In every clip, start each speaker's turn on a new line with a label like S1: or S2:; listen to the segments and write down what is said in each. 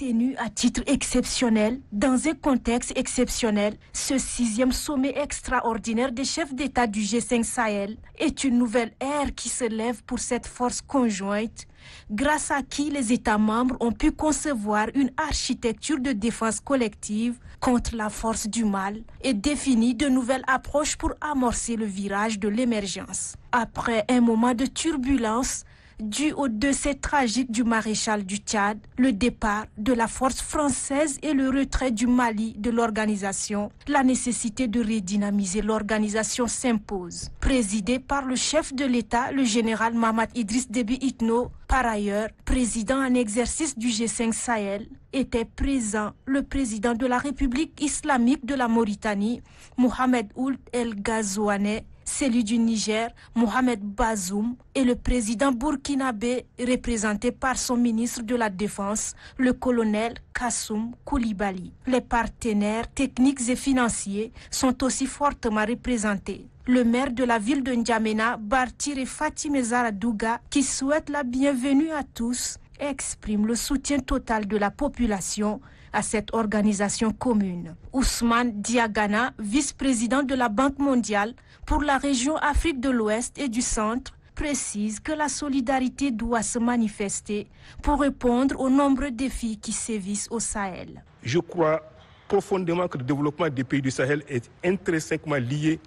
S1: Tenu à titre exceptionnel, dans un contexte exceptionnel, ce 6e sommet extraordinaire des chefs d'État du G5 Sahel est une nouvelle ère qui se lève pour cette force conjointe, grâce à qui les États membres ont pu concevoir une architecture de défense collective contre la force du mal et définir de nouvelles approches pour amorcer le virage de l'émergence. Après un moment de turbulence, dû au décès tragique du maréchal du Tchad, le départ de la force française et le retrait du Mali de l'organisation, la nécessité de redynamiser l'organisation s'impose. Présidée par le chef de l'État, le général Mahamat Idriss Déby Itno, par ailleurs, président en exercice du G5 Sahel, était présent le président de la République islamique de la Mauritanie, Mohamed Ould El Ghazouani, celui du Niger, Mohamed Bazoum, et le président burkinabé, représenté par son ministre de la Défense, le colonel Kassoum Koulibaly. Les partenaires techniques et financiers sont aussi fortement représentés. Le maire de la ville de N'Djamena, Bartire Fatimé Zahra Douga, qui souhaite la bienvenue à tous, exprime le soutien total de la population à cette organisation commune. Ousmane Diagana, vice-président de la Banque mondiale pour la région Afrique de l'Ouest et du Centre, précise que la solidarité doit se manifester pour répondre aux nombreux défis qui sévissent au Sahel.
S2: Je crois profondément que le développement des pays du Sahel est intrinsèquement lié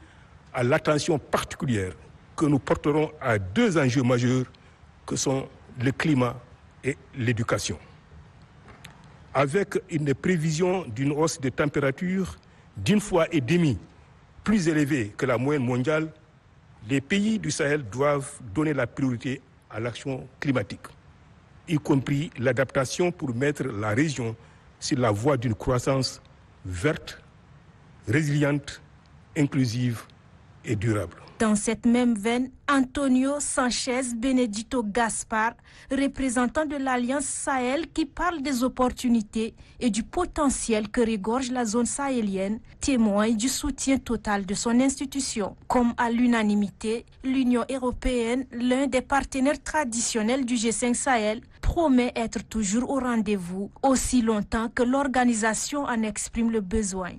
S2: à l'attention particulière que nous porterons à deux enjeux majeurs que sont le climat et l'éducation. Avec une prévision d'une hausse des températures d'1,5 fois plus élevée que la moyenne mondiale, les pays du Sahel doivent donner la priorité à l'action climatique, y compris l'adaptation pour mettre la région sur la voie d'une croissance verte, résiliente, inclusive et durable.
S1: Dans cette même veine, Antonio Sanchez Benedito Gaspar, représentant de l'Alliance Sahel qui parle des opportunités et du potentiel que regorge la zone sahélienne, témoigne du soutien total de son institution. Comme à l'unanimité, l'Union européenne, l'un des partenaires traditionnels du G5 Sahel, promet être toujours au rendez-vous aussi longtemps que l'organisation en exprime le besoin.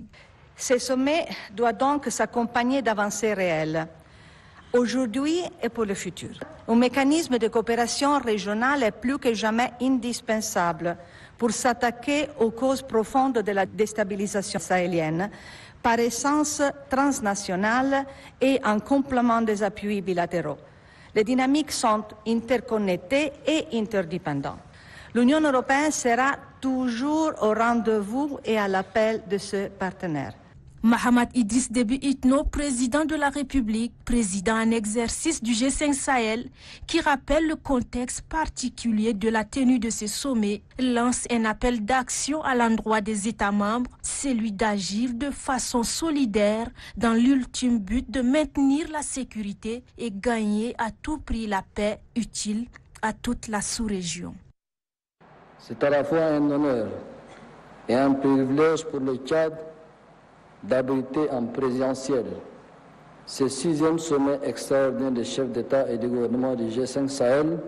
S3: Ce sommet doit donc s'accompagner d'avancées réelles, aujourd'hui et pour le futur. Un mécanisme de coopération régionale est plus que jamais indispensable pour s'attaquer aux causes profondes de la déstabilisation sahélienne, par essence transnationale et en complément des appuis bilatéraux. Les dynamiques sont interconnectées et interdépendantes. L'Union européenne sera toujours au rendez-vous et à l'appel de ce partenaire.
S1: Mahamat Idriss Déby Itno, président de la République, président en exercice du G5 Sahel, qui rappelle le contexte particulier de la tenue de ce sommet, lance un appel d'action à l'endroit des États membres, celui d'agir de façon solidaire dans l'ultime but de maintenir la sécurité et gagner à tout prix la paix utile à toute la sous-région.
S4: C'est à la fois un honneur et un privilège pour le Tchad d'abriter en présentiel ce 6e sommet extraordinaire des chefs d'État et de gouvernement du G5 Sahel,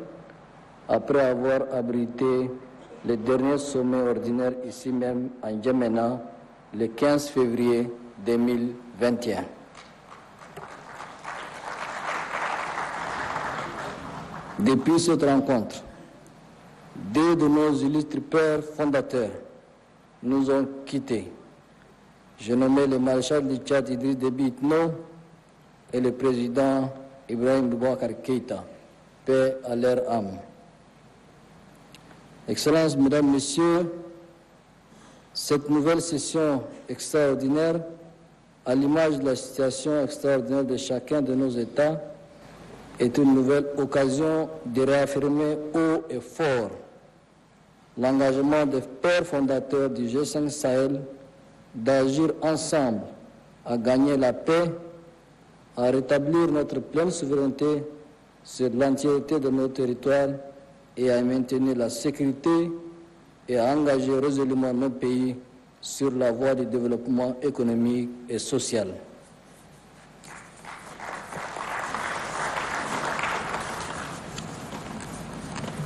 S4: après avoir abrité le dernier sommet ordinaire ici même en N'Djamena le 15 février 2021. Depuis cette rencontre, deux de nos illustres pères fondateurs nous ont quittés. J'ai nommé le maréchal du Tchad Idriss Déby Itno et le président Ibrahim Boubacar Keïta, paix à leur âme. Excellences, Mesdames, Messieurs, cette nouvelle session extraordinaire, à l'image de la situation extraordinaire de chacun de nos États, est une nouvelle occasion de réaffirmer haut et fort l'engagement des pères fondateurs du G5 Sahel d'agir ensemble à gagner la paix, à rétablir notre pleine souveraineté sur l'entièreté de nos territoires et à maintenir la sécurité et à engager résolument nos pays sur la voie du développement économique et social.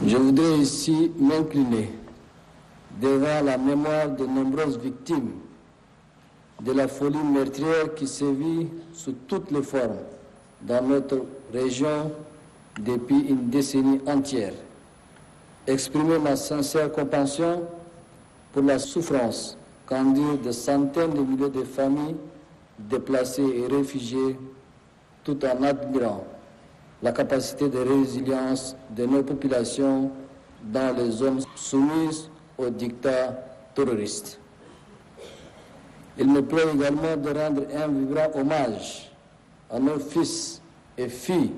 S4: Je voudrais ici m'incliner devant la mémoire de nombreuses victimes de la folie meurtrière qui sévit sous toutes les formes dans notre région depuis une décennie entière. Exprimer ma sincère compassion pour la souffrance qu'endurent de centaines de milliers de familles déplacées et réfugiées, tout en admirant la capacité de résilience de nos populations dans les zones soumises aux dictats terroristes. Il me plaît également de rendre un vibrant hommage à nos fils et filles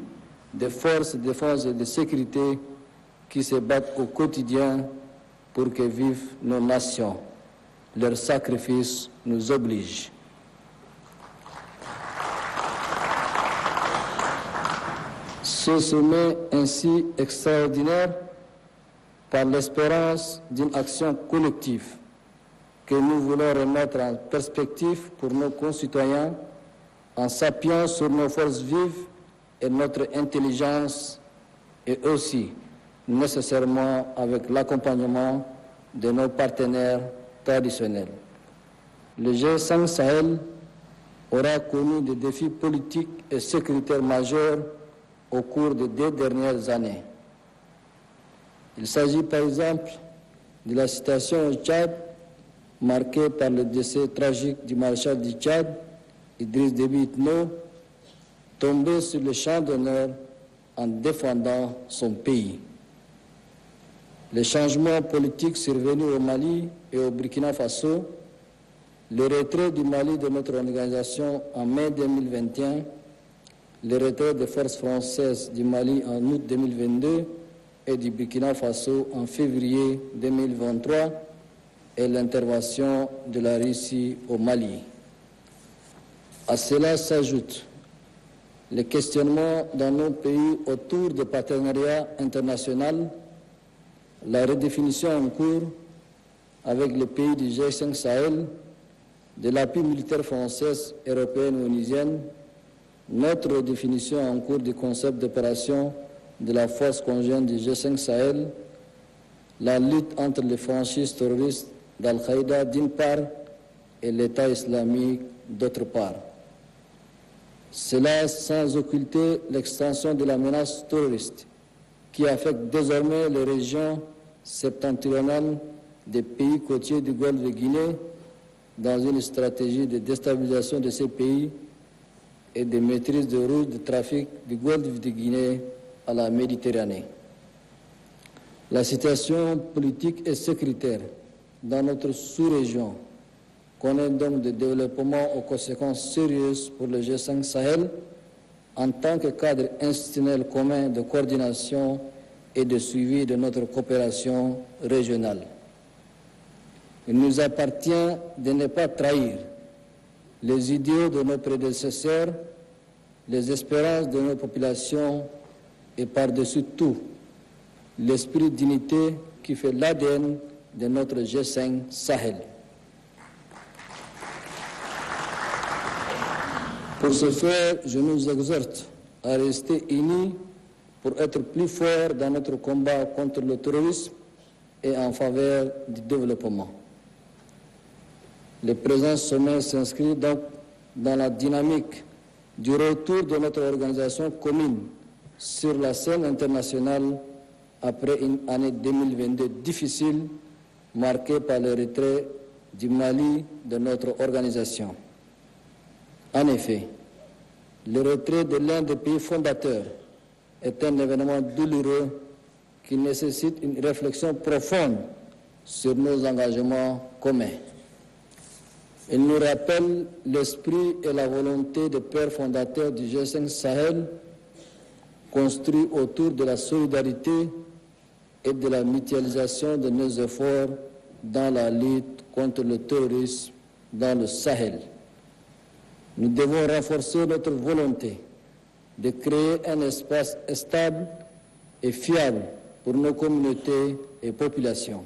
S4: des forces de défense et de sécurité qui se battent au quotidien pour que vivent nos nations. Leur sacrifice nous oblige. Ce sommet ainsi extraordinaire par l'espérance d'une action collective que nous voulons remettre en perspective pour nos concitoyens en s'appuyant sur nos forces vives et notre intelligence et aussi nécessairement avec l'accompagnement de nos partenaires traditionnels. Le G5 Sahel aura connu des défis politiques et sécuritaires majeurs au cours des 2 dernières années. Il s'agit par exemple de la situation au Tchad, marquée par le décès tragique du maréchal du Tchad, Idriss Déby Itno, tombé sur le champ d'honneur en défendant son pays. Les changements politiques survenus au Mali et au Burkina Faso, le retrait du Mali de notre organisation en mai 2021, le retrait des forces françaises du Mali en août 2022 et du Burkina Faso en février 2023 et l'intervention de la Russie au Mali. À cela s'ajoutent les questionnements dans nos pays autour du partenariat international, la redéfinition en cours avec les pays du G5 Sahel, de l'appui militaire française, européenne ou onusienne, notre redéfinition en cours du concept d'opération de la force conjointe du G5 Sahel, la lutte entre les franchises terroristes d'Al-Qaïda d'une part et l'État islamique d'autre part. Cela sans occulter l'extension de la menace terroriste qui affecte désormais les régions septentrionales des pays côtiers du Golfe de Guinée dans une stratégie de déstabilisation de ces pays et de maîtrise de routes de trafic du Golfe de Guinée à la Méditerranée. La situation politique et sécuritaire dans notre sous-région connaît donc des développements aux conséquences sérieuses pour le G5 Sahel en tant que cadre institutionnel commun de coordination et de suivi de notre coopération régionale. Il nous appartient de ne pas trahir les idéaux de nos prédécesseurs, les espérances de nos populations et par-dessus tout, l'esprit d'unité qui fait l'ADN de notre G5 Sahel. Pour ce faire, je nous exhorte à rester unis pour être plus forts dans notre combat contre le terrorisme et en faveur du développement. Le présent sommet s'inscrit donc dans la dynamique du retour de notre organisation commune sur la scène internationale après une année 2022 difficile marquée par le retrait du Mali de notre organisation. En effet, le retrait de l'un des pays fondateurs est un événement douloureux qui nécessite une réflexion profonde sur nos engagements communs. Il nous rappelle l'esprit et la volonté des pères fondateurs du G5 Sahel, construits autour de la solidarité et de la mutualisation de nos efforts dans la lutte contre le terrorisme dans le Sahel. Nous devons renforcer notre volonté de créer un espace stable et fiable pour nos communautés et populations.